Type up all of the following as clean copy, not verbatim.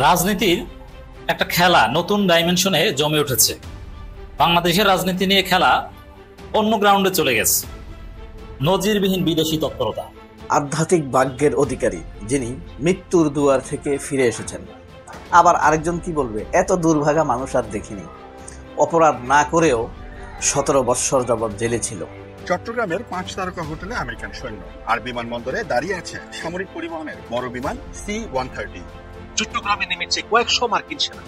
রাজনীতির একটা খেলা নতুন ডাইমেনশনে জমে উঠেছে। বাংলাদেশের রাজনীতি নিয়ে খেলা অন্য গ্রাউন্ডে চলে গেছে। নজিরবিহীন বিদেশি তৎপরতা, আধ্যাত্মিক ভাগ্যের অধিকারী যিনি মৃত্যুর দুয়ার থেকে ফিরে এসেছেন। আবার আরেকজন কি বলবে, এত দুর্ভাগা মানুষ আর দেখিনি। অপরাধ না করেও 17 বৎসর যাবৎ জেলে ছিল। চট্টগ্রামের 5 তারকা হোটেলে আমেরিকান সৈন্য, আর বিমানবন্দরে দাঁড়িয়ে আছে সামরিক পরিবহনের বড় বিমান C-130। চট্টগ্রামে নেমেছে কয়েকশো মার্কিন সেনা।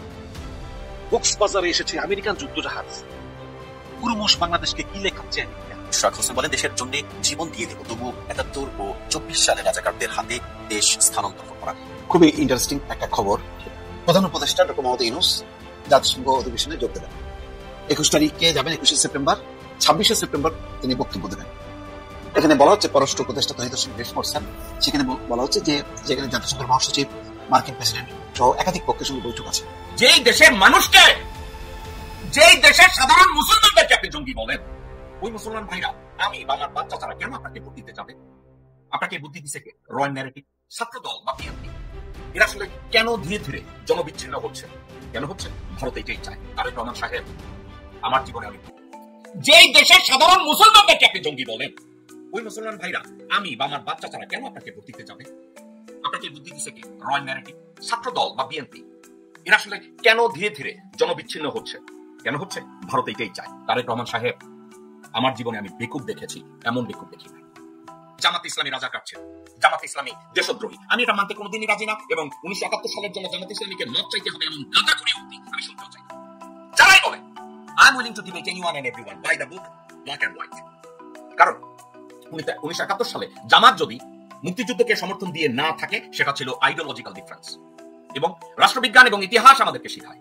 কক্সবাজারে এসেছে আমেরিকান যুদ্ধজাহাজ। কুরুমুশ বাংলাদেশকে কি লেখাচ্ছে বলেন, দেশের জন্য জীবন দিয়ে দেব, তবু 71 ও 24 সালে রাজাকারদের হাতে দেশ স্থানান্তর করা। খুবই ইন্টারেস্টিং একটা খবর। প্রধান উপদেষ্টা ডক্টর মোহাম্মদ ইউনূস জাতিসংঘ অধিবেশনে যোগ দেবেন। 21 তারিখে যাবেন, 21শে সেপ্টেম্বর, 26শে সেপ্টেম্বর তিনি বক্তব্য দেবেন। এখানে বলা হচ্ছে পররাষ্ট্র উপদেষ্টা তহিদ হোসেন ব্রিফ করছেন। সেখানে বলা হচ্ছে যে যেখানে জাতিসংঘের মহাসচিব, মার্কিন প্রেসিডেন্ট সহ একাধিক পক্ষের সঙ্গে বৈঠক আছে। যেই দেশের মানুষকে, যেই দেশের সাধারণ মুসলমানদেরকে আপনি জঙ্গি বলেন, ওই মুসলমান ভাইরা আমি বা আমার বাচ্চা ছাড়া কেন আপনাকে ভোট দিতে যাবে? আপনাকে বুদ্ধি দিচ্ছে কে? রয়্যাল ন্যারেটিভ, ছাত্রদল বা বিএনপি। এরা আসলে কেন ধীরে ধীরে জনবিচ্ছিন্ন হচ্ছে? কেন হচ্ছে? ভারত এটাই চায়। তারেক রহমান সাহেব, আমার জীবনে আমি যেই দেশের সাধারণ মুসলমানদেরকে আপনি জঙ্গি বলেন, ওই মুসলমান ভাইরা আমি বা আমার বাচ্চা ছাড়া কেন আপনাকে ভোট দিতে যাবে? আপনাকে বুদ্ধি দিচ্ছে কে? রয়্যাল ন্যারেটিভ, ছাত্রদল বা বিএনপি। এরা আসলে কেন ধীরে ধীরে জনবিচ্ছিন্ন হচ্ছে? কেন হচ্ছে? ভারত এটাই চায়। তারেক রহমান সাহেব, আমার জীবনে আমি বেকুব দেখেছি, এমন বেকুব দেখি নাই। জামাত ইসলামী রাজাকার ছিল, জামাত ইসলামী দেশদ্রোহী, আমি এটা মানতে কোনোদিনই রাজি না। এবং 1971 সালের জন্য জামাত ইসলামীকে মাপ চাইতে হবে এমন গাদা করে উঠতে আমি শুনতেও চাই। যারাই বলে I am willing to debate anyone and everyone by the book, black and white. কারণ 1971 সালে জামাত যদি মুক্তিযুদ্ধকে সমর্থন দিয়ে না থাকে, সেটা ছিল আইডিওলজিক্যাল ডিফারেন্স। এবং রাষ্ট্রবিজ্ঞান এবং ইতিহাস আমাদেরকে শেখায়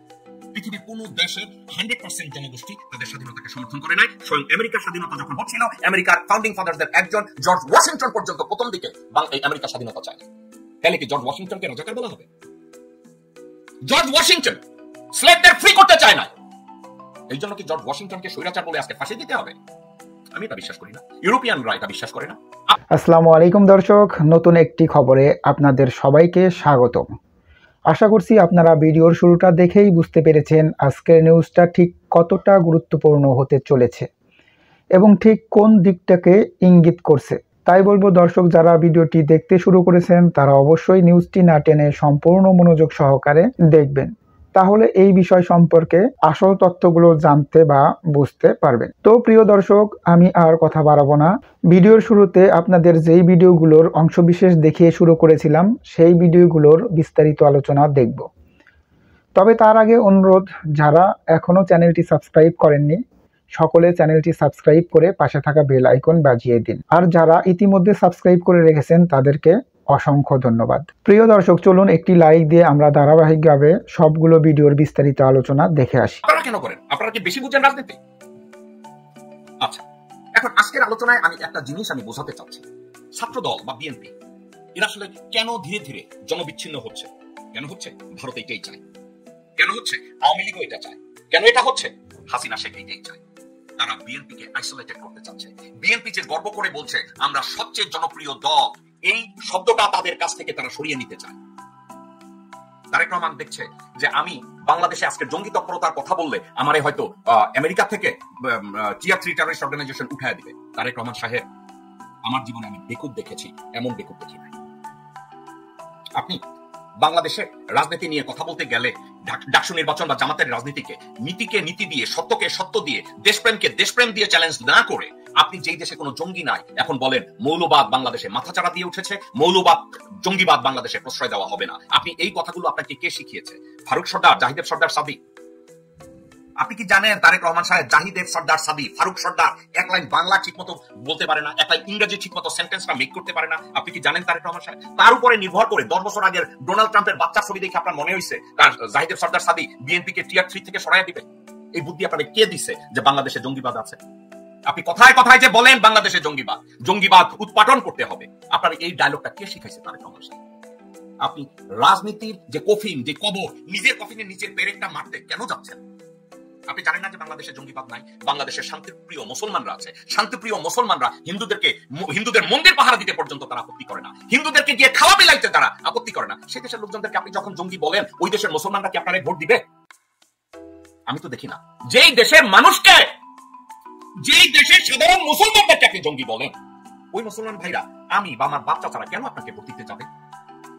পৃথিবীর কোন দেশের 100% জনগোষ্ঠী তাদের স্বাধীনতাকে সমর্থন করে নাই। স্বয়ং আমেরিকার স্বাধীনতা যখন হচ্ছিল, আমেরিকার ফাউন্ডিং ফাদারদের একজন জর্জ ওয়াশিংটন পর্যন্ত প্রথম দিকে আমেরিকার স্বাধীনতা চায়। তাহলে কি জর্জ ওয়াশিংটনকে রাজাকার বলা হবে? জর্জ ওয়াশিংটন স্লেভদের ফ্রি করতে চায় না, এই জন্য কি জর্জ ওয়াশিংটনকে স্বৈরাচার বলে আজকে ফাঁসি দিতে হবে? আমি এটা বিশ্বাস করি না, ইউরোপিয়ানরা এটা বিশ্বাস করে না। আসসালামু আলাইকুম দর্শক, নতুন একটি খবরে আপনাদের সবাইকে স্বাগতম। আশা করছি আপনারা ভিডিওর শুরুটা দেখেই বুঝতে পেরেছেন আজকের নিউজটা ঠিক কতটা গুরুত্বপূর্ণ হতে চলেছে এবং ঠিক কোন দিকটাকে ইঙ্গিত করছে। তাই বলবো দর্শক, যারা ভিডিওটি দেখতে শুরু করেছেন তারা অবশ্যই নিউজটি না টেনে সম্পূর্ণ মনোযোগ সহকারে দেখবেন, তাহলে এই বিষয় সম্পর্কে আসল তথ্যগুলো জানতে বা বুঝতে পারবেন। তো প্রিয় দর্শক, আমি আর কথা বাড়াবো না। ভিডিওর শুরুতে আপনাদের যেই ভিডিওগুলোর অংশবিশেষ দেখিয়ে শুরু করেছিলাম, সেই ভিডিওগুলোর বিস্তারিত আলোচনা দেখব। তবে তার আগে অনুরোধ, যারা এখনো চ্যানেলটি সাবস্ক্রাইব করেননি সকলে চ্যানেলটি সাবস্ক্রাইব করে পাশে থাকা বেল আইকন বাজিয়ে দিন। আর যারা ইতিমধ্যে সাবস্ক্রাইব করে রেখেছেন তাদেরকে অসংখ্য ধন্যবাদ। প্রিয় দর্শক, চলুন একটি লাইক দিয়ে আমরা ধারাবাহিকভাবে সবগুলো ভিডিওর বিস্তারিত আলোচনা দেখে আসি। আপনারা কেন করেন? আপনারা কি বেশি বুঝেন রাজনীতি? আচ্ছা, এখন আজকের আলোচনায় আমি একটা জিনিস আমি বোঝাতে চাচ্ছি। ছাত্রদল বা বিএনপি এরা আসলে কেন ধীরে ধীরে জনবিচ্ছিন্ন হচ্ছে? কেন হচ্ছে? ভারত এটাই চায়। কেন হচ্ছে? আওয়ামী লীগও এটা চায়। কেন এটা হচ্ছে? হাসিনা শেখ এটাই চায়। তারা বিএনপিকে আইসোলেটেড করতে চাচ্ছে। বিএনপি যে গর্ব করে বলছে আমরা সবচেয়ে জনপ্রিয় দল, এই শব্দটা তাদের কাছ থেকে তারা সরিয়ে নিতে চায়। তারেক রহমান দেখছে যে আমি বাংলাদেশে আজকে জঙ্গি তৎপরতার কথা বললে আমারে হয়তো আমেরিকা থেকে টিয়ার 3 টেররিস্ট অর্গানাইজেশন উঠায় দিবে। তারেক রহমান সাহেব, আমার জীবনে আমি বেকুব দেখেছি, এমন বেকুব দেখি নাই। আপনি বাংলাদেশে রাজনীতি নিয়ে কথা বলতে গেলে ডাকসু নির্বাচন বা জামাতের রাজনীতিকে নীতিকে নীতি দিয়ে, সত্যকে সত্য দিয়ে, দেশপ্রেমকে দেশপ্রেম দিয়ে চ্যালেঞ্জ না করে আপনি যেই দেশে কোনো জঙ্গি নাই এখন বলেন মৌলবাদ বাংলাদেশে মাথাচাড়া দিয়ে উঠেছে, মৌলবাদ জঙ্গিবাদ বাংলাদেশে প্রশ্রয় দেওয়া হবে না। আপনি এই কথাগুলো আপনাকে কে শিখিয়েছে? ফারুক সর্দার, জাহিদ সর্দার সাদি। আপনি কি জানেন তারেক রহমান সাহেব জাহিদ সর্দার সাদি, ফারুক সর্দার এক লাইন বাংলা ঠিক মতো বলতে পারে না, এক লাইন ইংরেজি ঠিক মতো সেন্টেন্সটা মেক করতে পারে না? আপনি কি জানেন তারেক রহমান সাহেব? তার উপরে নির্ভর করে 10 বছর আগের ডোনাল্ড ট্রাম্পের বাচ্চার ছবি দেখে আপনার মনে হয়েছে তার জাহিদ সর্দার সাদি বিএনপিকে টিয়ার 3 থেকে সরাইয়া দিবে? এই বুদ্ধি আপনাকে কে দিছে যে বাংলাদেশে জঙ্গিবাদ আছে? আপনি কথায় কথায় যে বলেন বাংলাদেশে জঙ্গিবাদ উৎপাটন করতে হবে, আপনার এই ডায়লগটা কে শিখাইছে তারেক রহমান সাহেব? আপনি রাজনীতির যে কফিন, যে কবর, নিজের কফিনের নিচের পেরেকটা মারতে কেন যাচ্ছেন? আপনি জানেন না যে বাংলাদেশে জঙ্গিবাদ নাই, বাংলাদেশের শান্তিপ্রিয় মুসলমানরা আছে। শান্তিপ্রিয় মুসলমানরা হিন্দুদের মন্দির পাহারা দিতে পর্যন্ত তারা আপত্তি করে না, হিন্দুদেরকে গিয়ে খাওয়া বিলাইতে তারা আপত্তি করে না। সেই দেশের লোকজনদেরকে আপনি যখন জঙ্গি বলেন, ওই দেশের মুসলমানরা কি আপনারা ভোট দিবে? আমি তো দেখি না। যেই দেশের মানুষকে, যেই দেশের সাধারণ মুসলমানদেরকে আপনি জঙ্গি বলেন, ওই মুসলমান ভাইরা আমি বা আমার বাচ্চা ছাড়া কেন আপনাকে ভোট দিতে যাবে?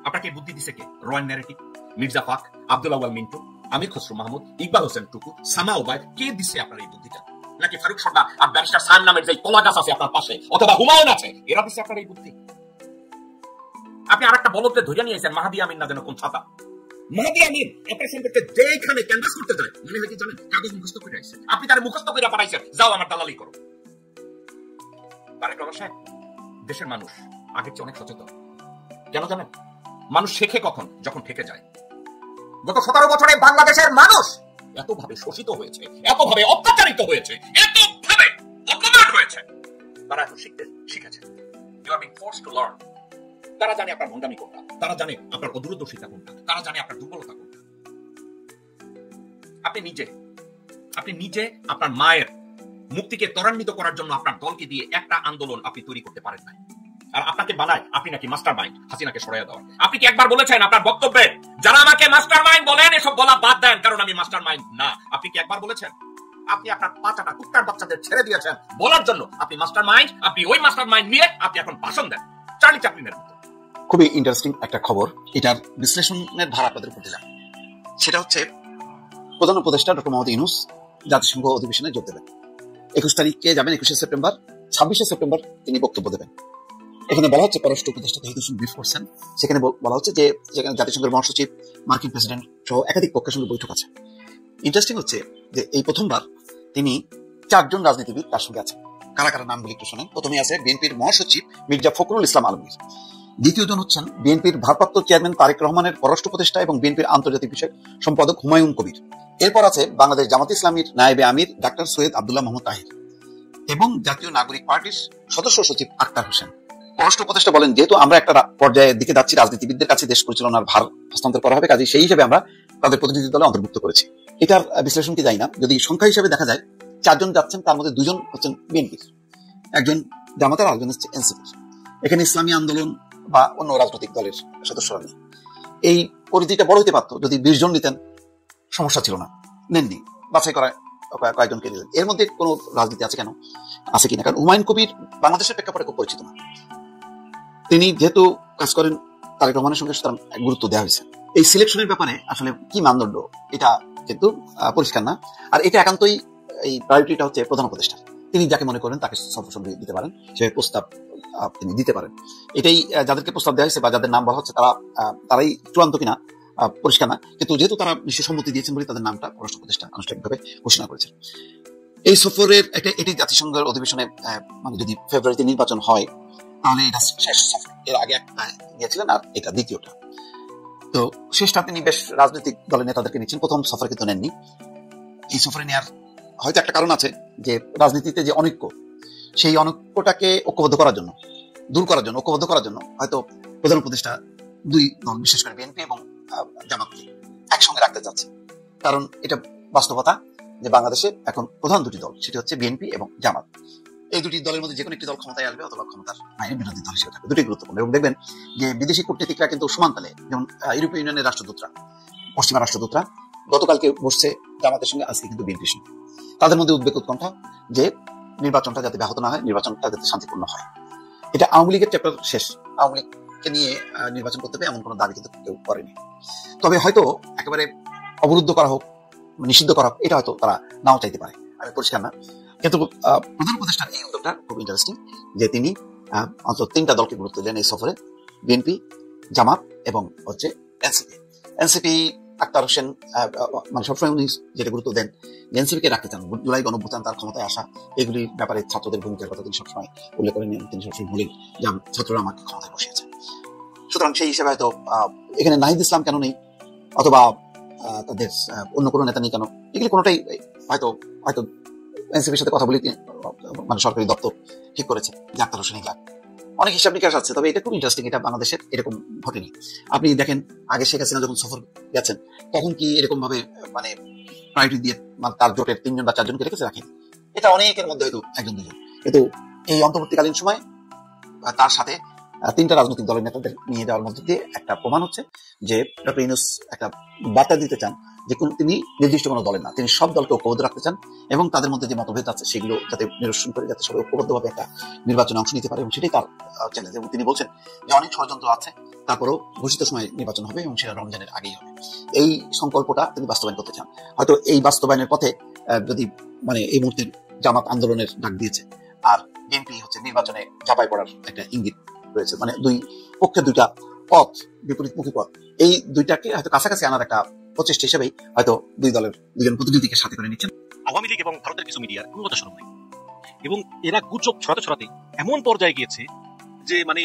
আপনাকে বুদ্ধি দিছে কে? রয়্যাল ন্যারেটিভ, মির্জা ফাক, আব্দুল আওয়াল মিন্টু, আমির খসরু মাহমুদ, ইকবাল হোসেন টুকু, সামা ওবায়দ, কে দিছে আপনার এই বুদ্ধিটা? নাকি ফারুক সর্দার আর ব্যারিস্টার সায়েম নামের যে কলা গাছ আছে আপনার পাশে, অথবা হুমায়ুন আছে, এরা দিছে আপনার এই বুদ্ধি? আপনি আরেকটা বলতে ধরে নিয়েছেন মাহাদি আমিন না যেন কোন ছাতা। মাহাদি আমিন আপনার সম্পর্কে যেখানে ক্যানভাস করতে যায়, মনে হয় কি জানেন, কাগজ মুখস্থ করে আসছে। আপনি তার মুখস্থ করে পাঠাইছেন, যাও আমার দালালি করো। তারেক রহমান সাহেব, দেশের মানুষ আগের চেয়ে অনেক সচেতন। কেন জানেন? মানুষ শেখে কখন? যখন ঠেকে যায়। গত 17 বছরে বাংলাদেশের মানুষ এতভাবে শোষিত হয়েছে, এতভাবে অত্যাচারিত হয়েছে, এতভাবে অপমান হয়েছে, তারা এখন শিখেছে। You are being forced to learn. তারা জানে আপনার ভণ্ডামি কোনটা, তারা জানে আপনার অদূরদর্শিতা কোনটা, তারা জানে আপনার দুর্বলতা কোনটা। আপনি নিজে আপনার মায়ের মুক্তিকে ত্বরান্বিত করার জন্য আপনার দলকে দিয়ে একটা আন্দোলন আপনি তৈরি করতে পারেন না। আর আপনাকে বানায় আপনি নাকি মাস্টার মাইন্ড, হাসিনাকে সরাইয়া দেওয়া। আপনি কি একবার বলেছেন আপনার বক্তব্যে, যারা আমাকে মাস্টার মাইন্ড বলেন এসব বলা বাদ দেন, কারণ আমি মাস্টার মাইন্ড না? আপনি কি একবার বলেছেন? আপনি আপনার পাঁচাটা কুত্তার বাচ্চাদের ছেড়ে দিয়েছেন বলার জন্য আপনি মাস্টার মাইন্ড। আপনি ওই মাস্টার মাইন্ড নিয়ে আপনি এখন ভাষণ দেন, চার্লি চ্যাপলিনের মতো। খুবই ইন্টারেস্টিং একটা খবর, এটার বিশ্লেষণের ভার আপনাদের উপর দিলাম। সেটা হচ্ছে প্রধান উপদেষ্টা ডক্টর মোহাম্মদ ইউনূস জাতিসংঘ অধিবেশনে যোগ দেবেন। 21 তারিখে যাবেন, 21শে সেপ্টেম্বর, 26শে সেপ্টেম্বর তিনি বক্তব্য দেবেন। এখানে বলা হচ্ছে পররাষ্ট্র উপদেষ্টা ব্রিফ করছেন, সেখানে বলা হচ্ছে যে সেখানে জাতিসংঘের মহাসচিব, মার্কিন প্রেসিডেন্ট সহ একাধিক পক্ষের সঙ্গে বৈঠক আছে। ইন্টারেস্টিং হচ্ছে যে এই প্রথমবার তিনি 4 জন রাজনীতিবিদ তার সঙ্গে আছেন। কারা কারা নামগুলি একটু শোনেন। প্রথমে আছে বিএনপির মহাসচিব মির্জা ফখরুল ইসলাম আলমগীর। দ্বিতীয় জন হচ্ছেন বিএনপির ভারপ্রাপ্ত চেয়ারম্যান তারেক রহমানের পররাষ্ট্র উপদেষ্টা এবং বিএনপির আন্তর্জাতিক বিষয়ক সম্পাদক হুমায়ুন কবির। এরপর আছে বাংলাদেশ জামাত ইসলামীর নায়েবে আমির ডাক্তার সৈয়দ আব্দুল্লাহ মোহাম্মদ তাহির এবং জাতীয় নাগরিক পার্টির সদস্য সচিব আক্তার হোসেন। পররাষ্ট্র উপদেষ্টা বলেন, যেহেতু আমরা একটা পর্যায়ের দিকে যাচ্ছি, রাজনীতিবিদদের কাছে দেশ পরিচালনার ভার হস্তান্তর করা হবে, কাজে সেই হিসেবে আমরা তাদের প্রতিনিধি দলে অন্তর্ভুক্ত করেছি। এটার বিশ্লেষণ কি যাই না, যদি সংখ্যা হিসেবে দেখা যায় 4 জন যাচ্ছেন, তার মধ্যে 2 জন হচ্ছেন বিএনপির, একজন জামাতের, আরেকজন হচ্ছে এনসিপির। এখানে ইসলামী আন্দোলন বা অন্য রাজনৈতিক দলের সদস্যরা নেই। এই পরিধিটা বড় হতে পারতো যদি 20 জন নিতেন, সমস্যা ছিল না। নেননি, বাছাই করা কয়েকজনকে নিলেন। এর মধ্যে কোনো রাজনীতি আছে কেন, আছে কিনা? কারণ হুমায়ুন কবির বাংলাদেশের প্রেক্ষাপটে খুব পরিচিত না। তিনি যেহেতু কাজ করেন তারেক রহমানের সঙ্গে, সুতরাং গুরুত্ব দেওয়া হয়েছে। এই সিলেকশনের ব্যাপারে আসলে কি মানদণ্ড, এটা কিন্তু পরিষ্কার না। আর এটা একান্তই এই প্রায়োরিটিটা হচ্ছে প্রধান উপদেষ্টা। তিনি যাকে মনে করেন তাকে সফরসঙ্গী দিতে পারেন, সে প্রস্তাব তিনি দিতে পারেন। এটাই যাদেরকে প্রস্তাব দেওয়া হয়েছে বা যাদের নাম বলা হচ্ছে তারাই চূড়ান্ত কিনা পরিষ্কার না। কিন্তু যেহেতু তারা বিশ্ব সম্মতি দিয়েছেন বলে তাদের নামটা পররাষ্ট্র উপদেষ্টা আনুষ্ঠানিকভাবে ঘোষণা করেছেন। এই সফরের এটি জাতিসংঘের অধিবেশনে, মানে যদি ফেব্রুয়ারিতে নির্বাচন হয় তাহলে এটা শেষ সফর। এর আগে একটা গিয়েছিলেন আর এটা দ্বিতীয়টা। তো শেষটা তিনি বেশ রাজনৈতিক দলের নেতাদেরকে নিচ্ছেন, প্রথম সফরে কিন্তু নেননি। এই সফরে নেওয়ার হয়তো একটা কারণ আছে, যে রাজনীতিতে যে অনৈক্য, সেই অনৈক্যটাকে ঐক্যবদ্ধ করার জন্য, দূর করার জন্য, ঐক্যবদ্ধ করার জন্য হয়তো প্রধান উপদেষ্টা 2 দল, বিশেষ করে বিএনপি এবং জামাতকে একসঙ্গে রাখতে চাচ্ছে। কারণ এটা বাস্তবতা যে বাংলাদেশে এখন প্রধান 2টি দল, সেটি হচ্ছে বিএনপি এবং জামাত। এই 2টি দলের মধ্যে যে কোনো একটি দল ক্ষমতায় আসবে অথবা ক্ষমতার বাইরে বিরোধী দল হিসেবে থাকবে, 2টি গুরুত্বপূর্ণ। এবং দেখবেন যে বিদেশি কূটনীতিকরা কিন্তু সমানতালে, যেমন ইউরোপীয় ইউনিয়নের রাষ্ট্রদূতরা, পশ্চিমা রাষ্ট্রদূতরা গতকালকে বসছে জামাতের সঙ্গে, আজকে কিন্তু বিএনপির সঙ্গে। তাদের মধ্যে উদ্বেগ উৎকণ্ঠা যে নির্বাচনটা যাতে ব্যাহত না হয়, নির্বাচনটা যাতে শান্তিপূর্ণ হয়। এটা আওয়ামী লীগের চ্যাপ্টার শেষ। আওয়ামী লীগকে নিয়ে নির্বাচন করতে হবে এমন কোনো দাবি কিন্তু কেউ করেনি। তবে হয়তো একেবারে অবরুদ্ধ করা হোক, নিষিদ্ধ করা হোক, এটা হয়তো তারা নাও চাইতে পারে, আমি পরিষ্কার না। কিন্তু প্রধান উপদেষ্টার এই উদ্যোগটা খুব ইন্টারেস্টিং, যে তিনি অন্তত 3টা দলকে গুরুত্ব দেন এই সফরে, বিএনপি, জামাত এবং হচ্ছে এনসিপি। আক্তার হোসেন মানে সবসময় উনি যেটা গুরুত্ব দেন, এনসিপিকে রাখতে চান। জুলাই গণঅভ্যুত্থান, তার ক্ষমতায় আসা, এগুলির ব্যাপারে ছাত্রদের ভূমিকার কথা তিনি সবসময় উল্লেখ করেন। তিনি সবসময় বলেন যে ছাত্ররা আমাকে ক্ষমতায় বসিয়েছে। সুতরাং সেই হিসেবে হয়তো এখানে নাহিদ ইসলাম কেন নেই, অথবা তাদের অন্য কোনো নেতা নেই কেন, এগুলি কোনোটাই হয়তো এনসিপির সাথে কথা বলি, মানে সরকারি দপ্তর ঠিক করেছে যে আক্তার হোসেনই যাক। অনেক হিসাব নিকাশ আছে, তবে এটা খুব ইন্টারেস্টিং, এটা বাংলাদেশের এরকম ঘটেনি। আপনি দেখেন আগে শেখ হাসিনা যখন সফর গেছেন তখন কি এরকম ভাবে মানে প্রায়োরিটি দিয়ে তার জোটের 3 জন বা 4 জনকে রেখেছে, রাখেন। এটা অনেকের মধ্যে হয়তো 1 জন 2 জন, কিন্তু এই অন্তর্বর্তীকালীন সময় তার সাথে 3টা রাজনৈতিক দলের নেতাদের নিয়ে যাওয়ার মধ্যে দিয়ে একটা প্রমাণ হচ্ছে যে ডক্টর ইউনূস একটা বার্তা দিতে চান যে তিনি নির্দিষ্ট কোনো দলের না, তিনি সব দলকে ঐক্যবদ্ধ রাখতে চান এবং তাদের মধ্যে যে মতভেদ আছে সেগুলো যাতে নিরসন করে যাতে সবাই ঐক্যবদ্ধভাবে একটা নির্বাচনে অংশ নিতে পারে, এবং সেটাই তার চ্যালেঞ্জ। এবং তিনি বলছেন যে অনেক ষড়যন্ত্র আছে, তারপরেও ঘোষিত সময় নির্বাচন হবে এবং সেটা রমজানের আগেই হবে। এই সংকল্পটা তিনি বাস্তবায়ন করতে চান। হয়তো এই বাস্তবায়নের পথে যদি মানে এই মুহূর্তে জামাত আন্দোলনের ডাক দিয়েছে, আর বিএনপি হচ্ছে নির্বাচনে ঝাঁপাই পড়ার একটা ইঙ্গিত রয়েছে, মানে দুই পক্ষে 2টা পথ, বিপরীতমুখী পথ, এই 2টাকে হয়তো কাছাকাছি আনার একটা প্রচেষ্টা হিসেবেই হয়তো 2 দলের 2 জন প্রতিনিধিকে সাথে করে নিচ্ছেন। আওয়ামী লীগ এবং ভারতের কিছু মিডিয়ার কোনো কথা শোনা নাই, এবং এরা গুজব ছড়াতে ছড়াতে এমন পর্যায়ে গিয়েছে যে মানে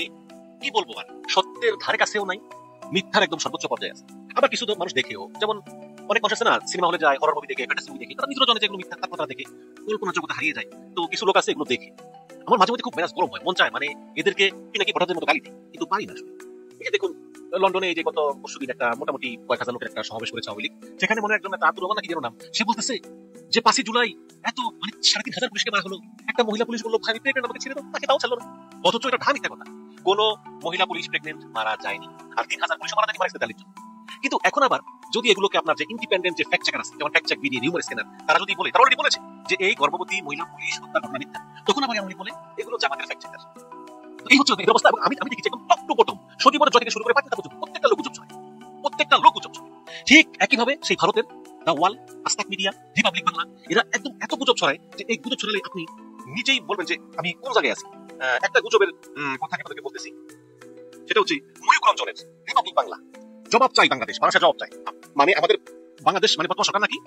কি বলবো, আর সত্যের ধারে কাছেও নাই, মিথ্যার একদম সর্বোচ্চ পর্যায়ে আছে। আবার কিছু তো মানুষ দেখেও, যেমন অনেক মানুষ আছে না সিনেমা হলে যায়, হরর মুভি দেখে, ফ্যান্টাসি মুভি দেখে, তারা নিজেরা জানে যে এগুলো মিথ্যা কথা দেখে কল্পনা জগতে হারিয়ে যায়। তো কিছু লোক আছে এগুলো দেখে, আমার মাঝে মধ্যে খুব মেজাজ গরম হয়, মন চায় মানে এদেরকে পিনাকি ভট্টাচার্যের মতো গালি দিই, কিন্তু পারি না। এই যে দেখুন লন্ডনে এই যে গত পরশুদিন একটা মোটামুটি কয়েক হাজার লোকের একটা সমাবেশ করেছে আওয়ামী লীগ, সেখানে মনে একজন আতুর রহমান নাকি যেন নাম, সে বলতেছে যে 5 জুলাই এত মানে 3,500 পুলিশকে মারা হলো, একটা মহিলা পুলিশ বললো ভাই প্রেগনেন্ট, আমাকে ছেড়ে দাও, তাকে তাও ছাড়লো না। অথচ এটা মিথ্যা কথা, কোনো মহিলা পুলিশ প্রেগনেন্ট মারা যায়নি, আর 3,000 পুলিশ মারা যায়নি মারা গেছে দিল্লির জন্য। কিন্তু এখন আবার যদি এগুলোকে আপনার যে ইন্ডিপেন্ডেন্ট যে ফ্যাক্ট চেকার আছে, যেমন ফ্যাক্ট চেক বিডি, নিউমার স্ক্যানার, তারা যদি বলে, তারা অলরেডি বলেছে যে এই গর্ভবতী মহিলা পুলিশ হত্যা ঘটনা মিথ্যা, তখন আবার এমনই বলে এগুলো জামাতের ফ্যাক্ট চেকার। এই হচ্ছে এই অবস্থা। এবং আমি দেখেছি একদম টপ টু বটম, সজীবনের জয় থেকে শুরু করে পাকিস্তান পর্যন্ত প্রত্যেকটা লোক গুজব ছড়ায়, প্রত্যেকটা লোক গুজব ছড়ায়। ঠিক একইভাবে সেই ভারতের দা ওয়াল, আস্তাক মিডিয়া, রিপাবলিক বাংলা, এরা একদম এত গুজব ছড়ায় যে এই গুজব ছড়ালে আপনি নিজেই বলবেন যে আমি কোন জায়গায় আছি। একটা গুজবের কথা আপনাকে বলতেছি, সেটা হচ্ছে ময়ূক রঞ্জনের রিপাবলিক বাংলা, জবাব চাই বাংলাদেশ, বাংলাদেশ জবাব চাই, মানে আমাদের বাংলাদেশ মানে বর্তমান সরকার নাকি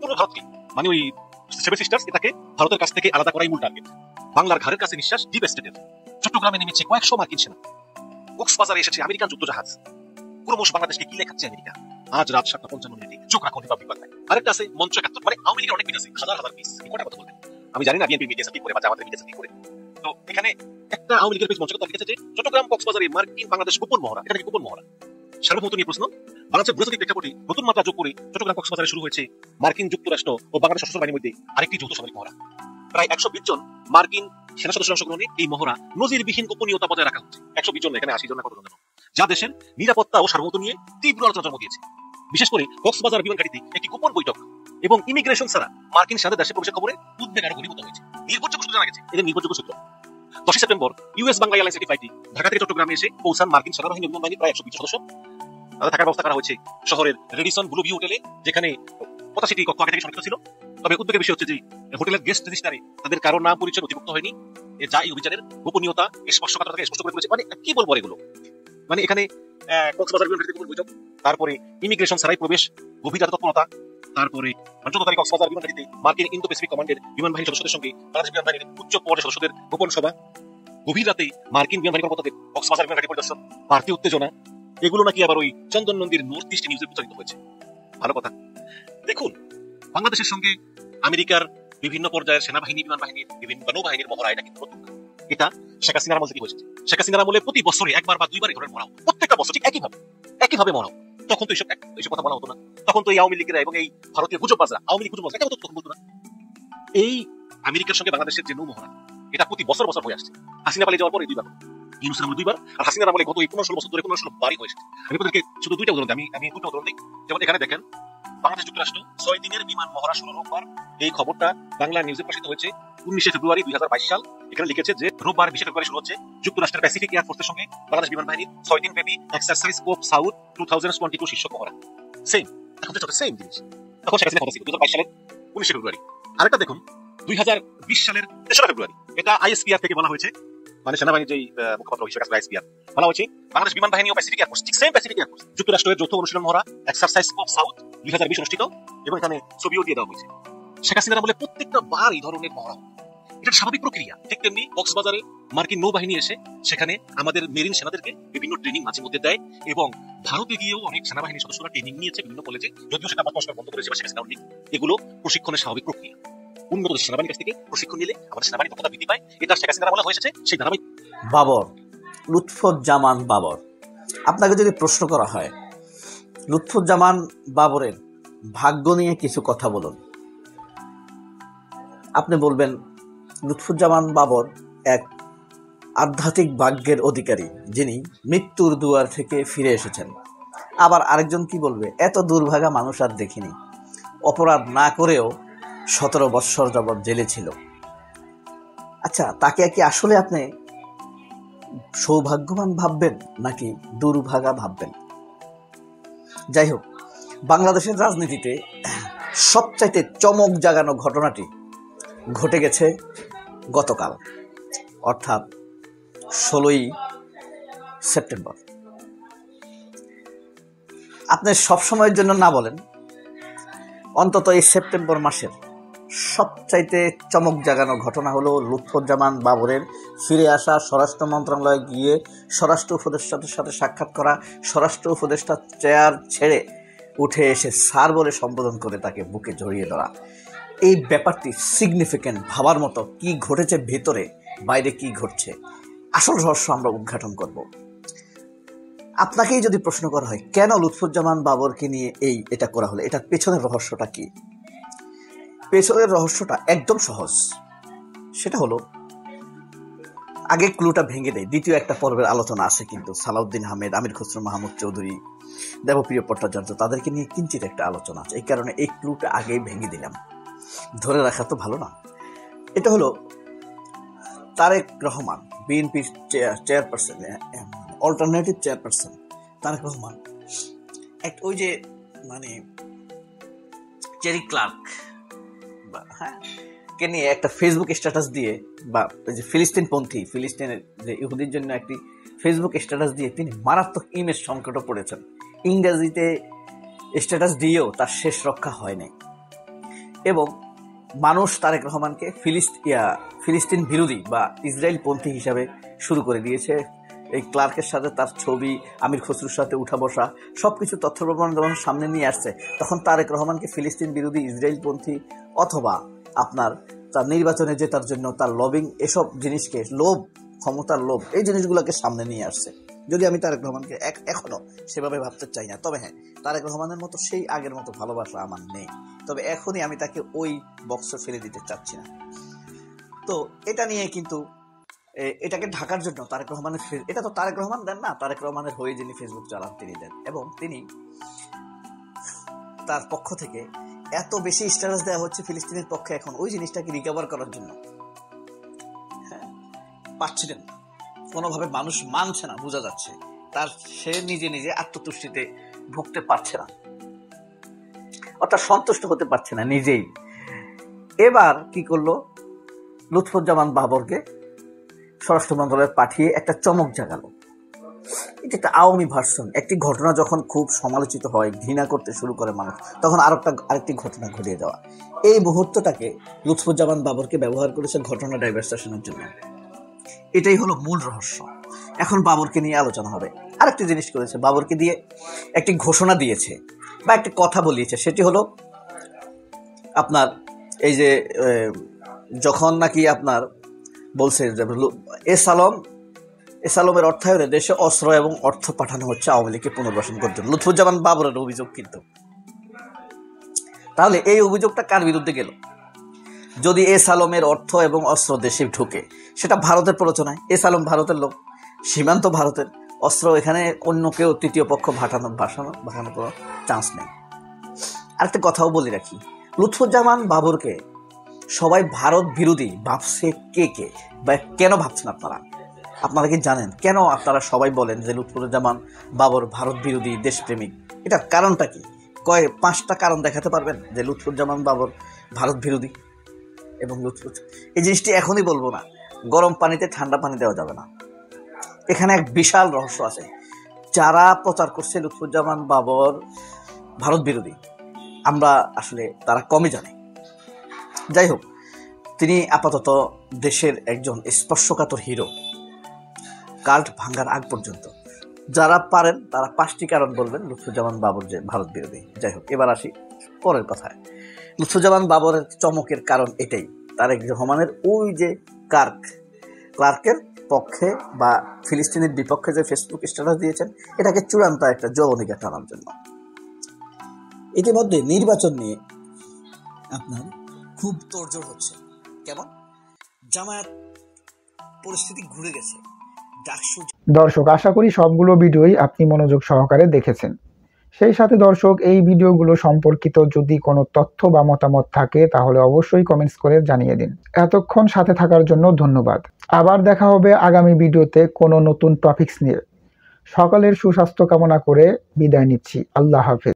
পুরো ভারতকে মানে ওই সেভেন সিস্টার্স এটাকে ভারতের কাছ থেকে আলাদা করাই মূল টার্গেট। বাংলার ঘাড়ের কাছে নিঃশ্বাস ডিপ স্টেটের। চট্টগ্রামে নেমেছে কয়েকশো মার্কিন সেনা, কক্সবাজারে এসেছে আমেরিকান যুদ্ধজাহাজ, ক্রমশ বাংলাদেশকে কি লেখাচ্ছে আমেরিকা। আজ রাত 7:55 চোখ রাখুন রিপাবলিক বাংলায়। আরেকটা আছে মঞ্চ 71, মানে আওয়ামী লীগের অনেক পিস আছে, হাজার হাজার পিস, কটা কথা বলবেন আমি জানি না, বিএনপি মিডিয়া কি করে বা জামাতের মিডিয়া কি করে। তো এখানে একটা আওয়ামী লীগের পেজ মঞ্চ 71 লিখেছে যে চট্টগ্রাম কক্সবাজারে মার্কিন বাংলাদেশ গোপন মহড়া। এটা কি গোপন মহড়া? সার্বভৌমত্ব নিয়ে প্রশ্ন। বাংলাদেশের বুরাসাতিক প্রেক্ষাপটে নতুন মাত্রা যোগ করে চট্টগ্রাম কক্সবাজারে শুরু হয়েছে মার্কিন যুক্তরাষ্ট্র ও বাংলাদেশ সশস্ত্র বাহিনীর মধ্যে আরেকটি যৌথ সামরিক মহড়া। প্রায় 120 জন মার্কিন সেনা সদস্যের অংশগ্রহণে এই মহড়া নজিরবিহীন গোপনীয়তা বজায় রাখা হচ্ছে। 120 জন, এখানে 80 জন না কতজন, যা দেশের নিরাপত্তা ও সার্বভৌমত্ব নিয়ে তীব্র আলোচনা জন্ম দিয়েছে। বিশেষ করে কক্সবাজার বিমান ঘাঁটিতে একটি গোপন বৈঠক এবং ইমিগ্রেশন ছাড়া মার্কিন সেনাদের দেশে প্রবেশের খবরে উদ্বেগ আরো ঘনীভূত হয়েছে। নির্ভরযোগ্য সূত্র জানা গেছে, এদের নির্ভরযোগ্য সূত্র 10 সেপ্টেম্বর ইউএস বাংলা এয়ারলাইন্স একটি ফ্লাইটে ঢাকা থেকে চট্টগ্রামে এসে পৌঁছান মার্কিন সেনাবাহিনী বিমান বাহিনীর প্রায় 120 সদস্য। তাদের থাকার ব্যবস্থা করা হয়েছে শহরের রেডিসন ব্লু ভিউ হোটেলে, যেখানে 85টি কক্ষ আগে থেকে সংরক্ষিত ছিল। তবে উদ্বেগের বিষয় হচ্ছে যে হোটেলের গেস্ট রেজিস্টারে তাদের কারো নাম পরিচয় নথিভুক্ত হয়নি, যা এই অভিযানের গোপনীয়তা স্পর্শকাতরতাকে স্পষ্ট করে তুলেছে। মানে কি বলবো এগুলো, মানে এখানে কক্সবাজার বিমান ঘাঁটিতে গোপন বৈঠক, তারপরে ইমিগ্রেশন ছাড়াই প্রবেশ, গভীর তৎপরতা, তারপরে 14 তারিখ কক্সবাজার বিমান ঘাঁটিতে মার্কিন ইন্দো প্যাসিফিক কমান্ডের বিমান বাহিনীর সদস্যদের সঙ্গে বাংলাদেশ বিমান বাহিনীর উচ্চ পর্যায়ের সদস্যদের গোপন সভা, গভীর রাতে মার্কিন বিমান বাহিনী কর্মকর্তাদের কক্সবাজার বিমান ঘাঁটি পরিদর্শন, বাড়তি উত্তেজনা, এগুলো নাকি আবার ওই চন্দন নন্দীর নর্থ ইস্ট নিউজে প্রচারিত হয়েছে। ভালো কথা। দেখুন বাংলাদেশের সঙ্গে আমেরিকার বিভিন্ন পর্যায়ের সেনাবাহিনী, বিমান বাহিনীর, বিভিন্ন নৌবাহিনীর মহড়া এটা কিন্তু নতুন। এটা শেখ হাসিনার আমল থেকে হয়েছে। শেখ হাসিনার আমলে প্রতি বছরে একবার বা দুইবার এই ধরনের মহড়া, প্রত্যেকটা বছর ঠিক একইভাবে মহড়া। তখন তো এইসব কথা বলা হতো না, তখন তো এই আওয়ামী লীগেরা এবং এই ভারতীয় গুজববাজরা, আওয়ামী লীগ গুজববাজরা কেউ তখন বলতো না। এই আমেরিকার সঙ্গে বাংলাদেশের যে নৌ মহড়া, এটা প্রতি বছর বছর হয়ে আসছে। হাসিনা পালিয়ে যাওয়ার পরে দুইবার, ইউনূসের আমলে দুইবার, আর হাসিনার আমলে গত 15-16 বছর ধরে 15-16 বারই হয়েছে। আমি আপনাদেরকে শুধু দুইটা উদাহরণ দিই, আমি দুটো উদাহরণ দিই। যেমন এখানে দেখেন বাংলাদেশ যুক্তরাষ্ট্র 6 দিনের বিমান মহড়া শুরু রোববার। এই খবরটা বাংলা নিউজে প্রকাশিত হয়েছে 19 ফেব্রুয়ারি 2022 সাল। এখানে লিখেছে যে রোববার 20 ফেব্রুয়ারি শুরু হচ্ছে যুক্তরাষ্ট্রের প্যাসিফিক এয়ারফোর্সের সঙ্গে বাংলাদেশ বিমান বাহিনীর 6 দিন ব্যাপী এক্সারসাইজ স্কোপ সাউথ 2022 শীর্ষক মহড়া। সেম, এখন তো সেম জিনিস। তখন শেখ হাসিনা কথা ছিল 2022 সালের 19 ফেব্রুয়ারি। আরেকটা দেখুন 2020 সালের 3 ফেব্রুয়ারি, এটা আইএসপিআর থেকে বলা হয়েছে, মানে সেনাবাহিনীর যেই মুখপাত্র হিসেবে কাজ করে আইএসপিআর, বলা হয়েছে বাংলাদেশ বিমান বাহিনী ও প্যাসিফিক এয়ারফোর্স, ঠিক সেম প্যাসিফিক এয়ারফোর্স, যুক্তরাষ্ট্রের যৌথ অনুশীলন মহড়া এক্সারসাইজ স্কোপ সাউথ 2020 অনুষ্ঠিত, এবং এখানে ছবিও দিয়ে দেওয়া হয়েছে। শেখ হাসিনার আমলে প্রত্যেকটা বার এই ধরনের মহড়া, এটা স্বাভাবিক প্রক্রিয়া। ঠিক তেমনি কক্সবাজারে মার্কিন নৌবাহিনী এসে সেখানে আমাদের মেরিন সেনাদেরকে বিভিন্ন ট্রেনিং মাঝে মধ্যে দেয়, এবং ভারতে গিয়েও অনেক সেনাবাহিনীর সদস্যরা ট্রেনিং নিয়েছে বিভিন্ন কলেজে, যদিও সেটা পুরস্কার বন্ধ করেছে বা শেখ হাসিনা অলরেডি। এগুলো প্রশিক্ষণের স্বাভাবিক প্রক্রিয়া। উন্নত দেশের সেনাবাহিনীর কাছ থেকে প্রশিক্ষণ নিলে আমাদের সেনাবাহিনী দক্ষতা বৃদ্ধি পায়। এটা শেখ হাসিনার আমলে হয়েছে, সেই ধারাবাহিক বাবর, লুৎফুজ্জামান বাবর। আপনাকে যদি প্রশ্ন করা হয় লুৎফুজ্জামান বাবরের ভাগ্য নিয়ে কিছু কথা বলুন, আপনি বলবেন লুৎফুজ্জামান বাবর এক আধ্যাত্মিক ভাগ্যের অধিকারী যিনি মৃত্যুর দুয়ার থেকে ফিরে এসেছেন। আবার আরেকজন কি বলবে, এত দুর্ভাগা মানুষ আর দেখিনি, অপরাধ না করেও 17 বৎসর যাবৎ জেলে ছিল। আচ্ছা, তাকে কি আসলে আপনি সৌভাগ্যবান ভাববেন নাকি দুর্ভাগা ভাববেন? যাই হোক, বাংলাদেশের রাজনীতিতে সবচাইতে চমক জাগানো ঘটনাটি ঘটে গেছে গতকাল, অর্থাৎ 16ই সেপ্টেম্বর। আপনি সবসময়ের জন্য না বলেন, অন্তত এই সেপ্টেম্বর মাসের সবচাইতে চমক জাগানো ঘটনা হলো লুৎফুজ্জামান বাবরের ফিরে আসা, স্বরাষ্ট্র মন্ত্রণালয়ে গিয়ে স্বরাষ্ট্র উপদেষ্টাদের সাথে সাক্ষাৎ করা, স্বরাষ্ট্র উপদেষ্টা চেয়ার ছেড়ে উঠে এসে স্যার বলে সম্বোধন করে তাকে বুকে জড়িয়ে ধরা। এই ব্যাপারটি সিগনিফিক্যান্ট, ভাবার মতো। কি ঘটেছে ভেতরে, বাইরে কি ঘটছে, আসল রহস্য আমরা উদ্ঘাটন করব। আপনাকেই যদি প্রশ্ন করা হয় কেন লুৎফুজ্জামান বাবরকে নিয়ে এটা করা হলো, এটার পেছনের রহস্যটা কি? পেছনের রহস্যটা একদম সহজ। সেটা হলো, আগে ক্লুটা ভেঙে দেয়, দ্বিতীয় একটা পর্বের আলোচনা আছে কিন্তু সালাউদ্দিন আহমেদ, আমির খসরু মাহমুদ চৌধুরী, দেবপ্রিয় ভট্টাচার্য, তাদেরকে নিয়ে কিঞ্চিত একটা আলোচনা আছে। এই কারণে এই ক্লুটা আগেই ভেঙে দিলাম, ধরে রাখা তো ভালো না। এটা হলো তারেক রহমান, বিএনপির chairperson, alternative chairperson Tarique Rahman, ওই যে মানে চেরি ক্লার্ক কে নিয়ে একটা ফেসবুক স্ট্যাটাস দিয়ে, বা যে ফিলিস্তিনপন্থী, ফিলিস্তিনের যে ইহুদির জন্য একটি ফেসবুক স্ট্যাটাস দিয়ে তিনি মারাত্মক ইমেজ সংকটে পড়েছেন। ইংরেজিতে স্ট্যাটাস দিয়েও তার শেষ রক্ষা হয়নি, এবং মানুষ তারেক রহমানকে ফিলিস্তিন বিরোধী বা ইসরায়েল পন্থী হিসাবে শুরু করে দিয়েছে। এই ক্লার্কের সাথে তার ছবি, আমির খসরুর সাথে উঠা বসা, সবকিছু তথ্য প্রমাণ যখন সামনে নিয়ে আসছে, তখন তারেক রহমানকে ফিলিস্তিন বিরোধী, ইসরায়েল পন্থী, অথবা আপনার তার নির্বাচনে জেতার জন্য তার লবিং, এসব জিনিসকে, লোভ, ক্ষমতার লোভ, এই জিনিসগুলোকে সামনে নিয়ে আসছে। যদি আমি তারেক রহমানকে এখনো সেভাবে ভাবতে চাই না, তবে হ্যাঁ, তারেক রহমানের মতো সেই আগের মতো ভালোবাসা আমার নেই, তবে এখনই আমি তাকে ওই বক্সে ফেলে দিতে চাচ্ছি না। তো এটা নিয়ে কিন্তু এটাকে ঢাকার জন্য তারেক রহমানের, এটা তো তারেক রহমান দেন না, তারেক রহমানের হয়ে যিনি ফেসবুক চালান তিনি দেন, এবং তিনি তার পক্ষ থেকে এত বেশি স্ট্যাটাস দেওয়া হচ্ছে ফিলিস্তিনের পক্ষে, এখন ওই জিনিসটাকে রিকভার করার জন্য পাচ্ছিলেন না, কোনোভাবে মানুষ মানছে না, বোঝা যাচ্ছে সে নিজে নিজে আত্মতুষ্টিতে ভুগতে পারছে না, অর্থাৎ সন্তুষ্ট হতে পারছে না নিজেই। এবার কি করলো, লুৎফুজ্জামান বাবরকে স্বরাষ্ট্র মন্ত্রণালয়ে পাঠিয়ে একটা চমক জাগালো। এটা একটা আওয়ামী ভার্সন। একটি ঘটনা যখন খুব সমালোচিত হয়, ঘৃণা করতে শুরু করে মানুষ, তখন আরেকটি ঘটনা ঘটিয়ে দেওয়া। এই মুহূর্তটাকে লুৎফুজ্জামান বাবরকে ব্যবহার করেছে ঘটনা ডাইভার্সেশনের জন্য। এটাই হলো মূল রহস্য। এখন বাবরকে নিয়ে আলোচনা হবে। আরেকটি জিনিস করেছে, বাবরকে দিয়ে একটি ঘোষণা দিয়েছে বা একটি কথা বলিয়েছে, সেটি হলো আপনার এই যে যখন নাকি আপনার বলছে যে এসালমের অর্থায়নে দেশে অস্ত্র এবং অর্থ পাঠানো হচ্ছে আওয়ামী লীগকে পুনর্বাসন করার জন্য, লুৎফুজ্জামান বাবরের অভিযোগ কিন্তু। তাহলে এই অভিযোগটা কার বিরুদ্ধে গেল? যদি এসালমের অর্থ এবং অস্ত্র দেশে ঢুকে, সেটা ভারতের প্ররোচনায়। এসালম ভারতের লোক, সীমান্ত ভারতের, অস্ত্র এখানে অন্য কেউ তৃতীয় পক্ষ ভাসানোর কোনো চান্স নেই। আরেকটা কথাও বলে রাখি, লুৎফুজ্জামান বাবরকে সবাই ভারত বিরোধী ভাবছে কে বা কেন ভাবছেন আপনারা কি জানেন কেন আপনারা সবাই বলেন যে লুৎফুজ্জামান বাবর ভারত বিরোধী, দেশপ্রেমিক? এটার কারণটা কি? 5টা কারণ দেখাতে পারবেন যে লুৎফুজ্জামান বাবর ভারত বিরোধী? এবং এই জিনিসটি এখনই বলবো না, গরম পানিতে ঠান্ডা পানি দেওয়া যাবে না। এখানে এক বিশাল রহস্য আছে। যারা প্রচার করছে লুৎফুজ্জামান বাবর ভারত বিরোধী, আমরা আসলে তারা কমই জানে। যাই হোক, তিনি আপাতত দেশের একজন স্পর্শকাতর হিরো, কাল্ট ভাঙ্গার আগ পর্যন্ত। যারা পারেন তারা 5টি কারণ বলবেন লুৎফুজ্জামান বাবর যে ভারত বিরোধী। যাই হোক, এবার আসি পরের কথায়। লুৎফুজ্জামান বাবরের চমকের কারণ এটাই, তারেক রহমানের ওই যে ক্লার্কের পক্ষে বা ফিলিস্তিনের বিপক্ষে যে ফেসবুক স্ট্যাটাস দিয়েছেন, এটাকে চূড়ান্ত একটা যৌবনিকা টানার জন্য। ইতিমধ্যে নির্বাচন নিয়ে আপনার খুব তোড়জোড় হচ্ছে। কেমন? জামায়াত পরিস্থিতি ঘুরে গেছে। দর্শক, আশা করি সবগুলো ভিডিওই আপনি মনোযোগ সহকারে দেখেছেন। সেই সাথে দর্শক, এই ভিডিওগুলো সম্পর্কিত যদি কোনো তথ্য বা মতামত থাকে তাহলে অবশ্যই কমেন্টস করে জানিয়ে দিন। এতক্ষণ সাথে থাকার জন্য ধন্যবাদ। আবার দেখা হবে আগামী ভিডিওতে কোনো নতুন টপিকস নিয়ে। সকলের সুস্বাস্থ্য কামনা করে বিদায় নিচ্ছি। আল্লাহ হাফেজ।